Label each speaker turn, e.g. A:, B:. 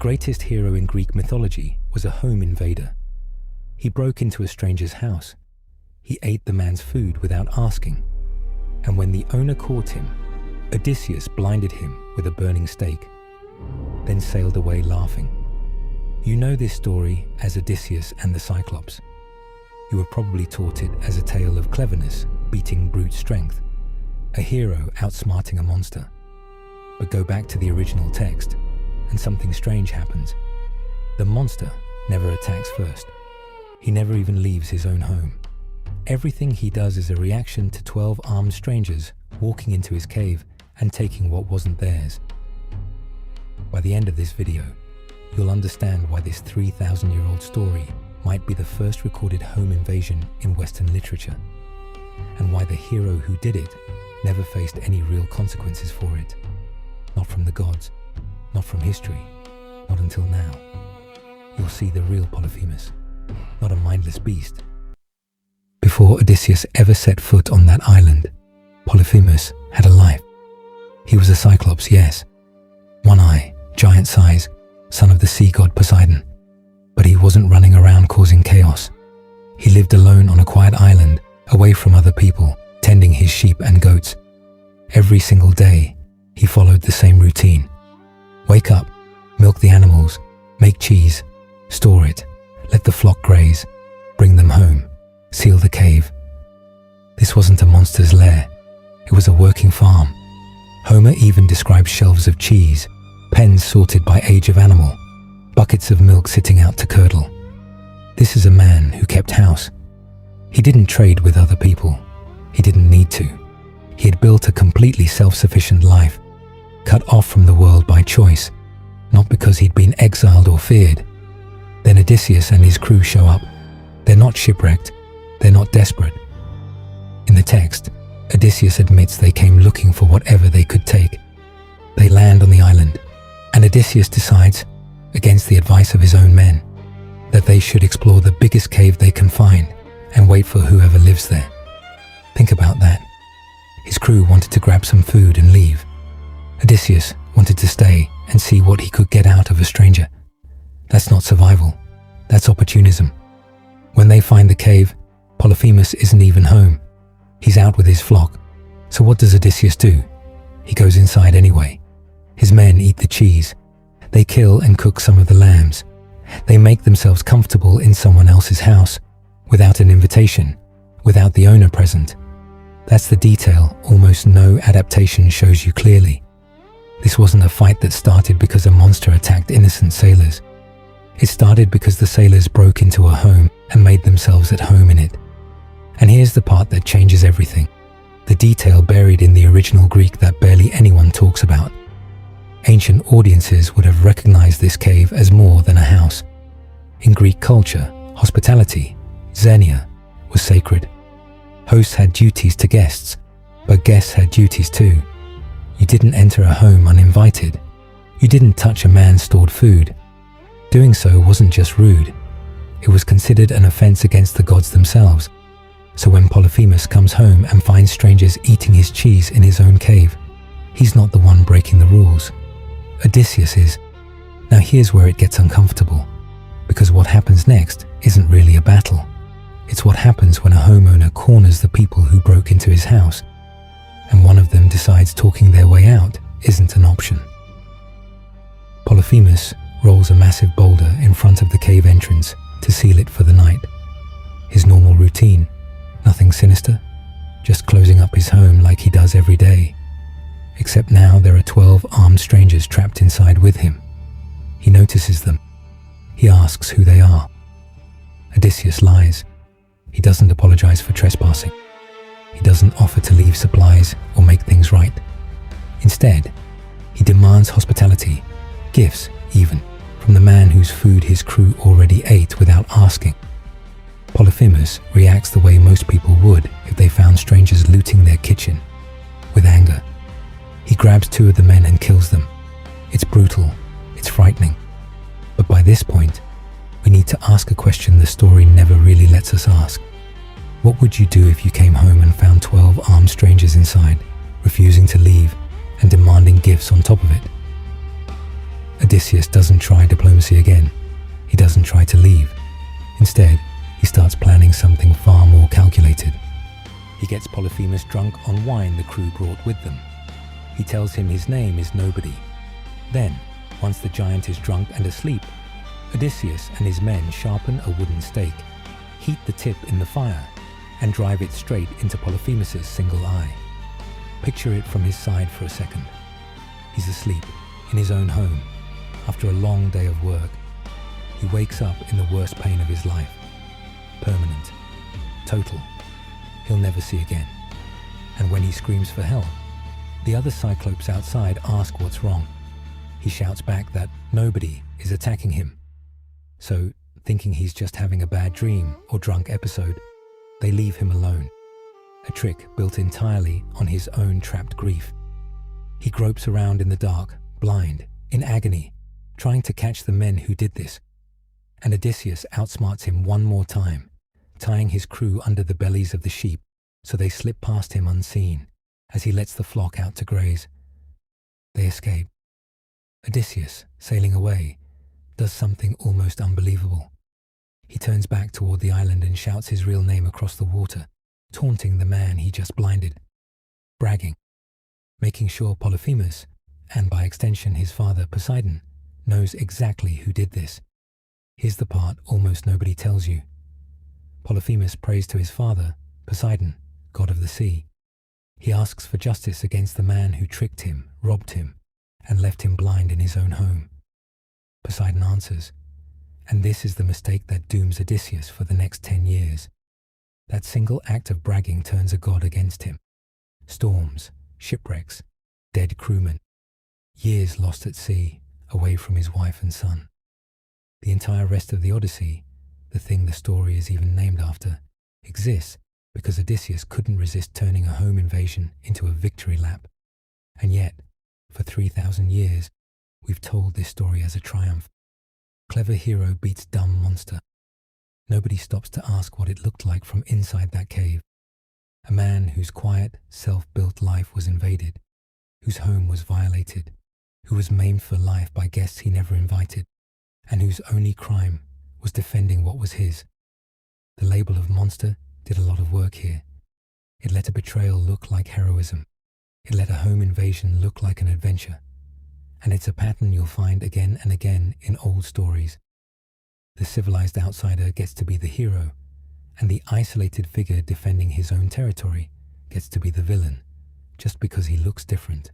A: greatest hero in Greek mythology was a home invader. He broke into a stranger's house. He ate the man's food without asking. And when the owner caught him, Odysseus blinded him with a burning stake, then sailed away laughing. You know this story as Odysseus and the Cyclops. You were probably taught it as a tale of cleverness beating brute strength, a hero outsmarting a monster. But go back to the original text, and something strange happens. The monster never attacks first. He never even leaves his own home. Everything he does is a reaction to 12 armed strangers walking into his cave and taking what wasn't theirs. By the end of this video, you'll understand why this 3,000-year-old story might be the first recorded home invasion in Western literature, and why the hero who did it never faced any real consequences for it. Not from the gods, not from history, not until now. You'll see the real Polyphemus, not a mindless beast. Before Odysseus ever set foot on that island, Polyphemus had a life. He was a Cyclops, yes. One eye, giant size, son of the sea god Poseidon. But he wasn't running around causing chaos. He lived alone on a quiet island, away from other people, tending his sheep and goats. Every single day, he followed the same routine. Wake up, milk the animals, make cheese, store it, let the flock graze, bring them home, seal the cave. This wasn't a monster's lair. It was a working farm. Homer even describes shelves of cheese, pens sorted by age of animal, buckets of milk sitting out to curdle. This is a man who kept house. He didn't trade with other people. He didn't need to. He had built a completely self-sufficient life, cut off from the world by choice, not because he'd been exiled or feared. Then Odysseus and his crew show up. They're not shipwrecked. They're not desperate. In the text, Odysseus admits they came looking for whatever they could take. They land on the island, and Odysseus decides, against the advice of his own men, that they should explore the biggest cave they can find and wait for whoever lives there. Think about that. His crew wanted to grab some food and leave. Odysseus wanted to stay and see what he could get out of a stranger. That's not survival. That's opportunism. When they find the cave, Polyphemus isn't even home. He's out with his flock. So what does Odysseus do? He goes inside anyway. His men eat the cheese. They kill and cook some of the lambs. They make themselves comfortable in someone else's house, without an invitation, without the owner present. That's the detail almost no adaptation shows you clearly. This wasn't a fight that started because a monster attacked innocent sailors. It started because the sailors broke into a home and made themselves at home in it. And here's the part that changes everything. The detail buried in the original Greek that barely anyone talks about. Ancient audiences would have recognized this cave as more than a house. In Greek culture, hospitality, xenia, was sacred. Hosts had duties to guests, but guests had duties too. You didn't enter a home uninvited. You didn't touch a man's stored food. Doing so wasn't just rude. It was considered an offense against the gods themselves. So when Polyphemus comes home and finds strangers eating his cheese in his own cave, he's not the one breaking the rules. Odysseus is. Now here's where it gets uncomfortable, because what happens next isn't really a battle. It's what happens when a homeowner corners the people who broke into his house, and one of them decides talking their way out isn't an option. Polyphemus rolls a massive boulder in front of the cave entrance to seal it for the night. His normal routine, nothing sinister, just closing up his home like he does every day. Except now there are 12 armed strangers trapped inside with him. He notices them. He asks who they are. Odysseus lies. He doesn't apologize for trespassing. He doesn't offer to leave supplies or make things right. Instead, he demands hospitality, gifts even, from the man whose food his crew already ate without asking. Polyphemus reacts the way most people would if they found strangers looting their kitchen, with anger. He grabs 2 of the men and kills them. It's brutal, it's frightening. But by this point, we need to ask a question the story never really lets us ask. What would you do if you came home and found 12 armed strangers inside, refusing to leave and demanding gifts on top of it? Odysseus doesn't try diplomacy again. He doesn't try to leave. Instead, he starts planning something far more calculated. He gets Polyphemus drunk on wine the crew brought with them. He tells him his name is Nobody. Then, once the giant is drunk and asleep, Odysseus and his men sharpen a wooden stake, heat the tip in the fire, and drive it straight into Polyphemus's single eye. Picture it from his side for a second. He's asleep in his own home after a long day of work. He wakes up in the worst pain of his life. Permanent. Total. He'll never see again. And when he screams for help, the other Cyclops outside ask what's wrong. He shouts back that nobody is attacking him. So, thinking he's just having a bad dream or drunk episode, they leave him alone. A trick built entirely on his own trapped grief. He gropes around in the dark, blind, in agony, trying to catch the men who did this. And Odysseus outsmarts him one more time, tying his crew under the bellies of the sheep so they slip past him unseen as he lets the flock out to graze. They escape. Odysseus, sailing away, does something almost unbelievable. He turns back toward the island and shouts his real name across the water, taunting the man he just blinded, bragging, making sure Polyphemus, and by extension his father Poseidon, knows exactly who did this. Here's the part almost nobody tells you. Polyphemus prays to his father, Poseidon, god of the sea. He asks for justice against the man who tricked him, robbed him, and left him blind in his own home. Poseidon answers, and this is the mistake that dooms Odysseus for the next 10 years. That single act of bragging turns a god against him. Storms, shipwrecks, dead crewmen, years lost at sea, away from his wife and son. The entire rest of the Odyssey, the thing the story is even named after, exists because Odysseus couldn't resist turning a home invasion into a victory lap. And yet, for 3,000 years, we've told this story as a triumph. Clever hero beats dumb monster. Nobody stops to ask what it looked like from inside that cave. A man whose quiet, self-built life was invaded, whose home was violated, who was maimed for life by guests he never invited, and whose only crime was defending what was his. The label of monster did a lot of work here. It let a betrayal look like heroism. It let a home invasion look like an adventure. And it's a pattern you'll find again and again in old stories. The civilized outsider gets to be the hero, and the isolated figure defending his own territory gets to be the villain, just because he looks different.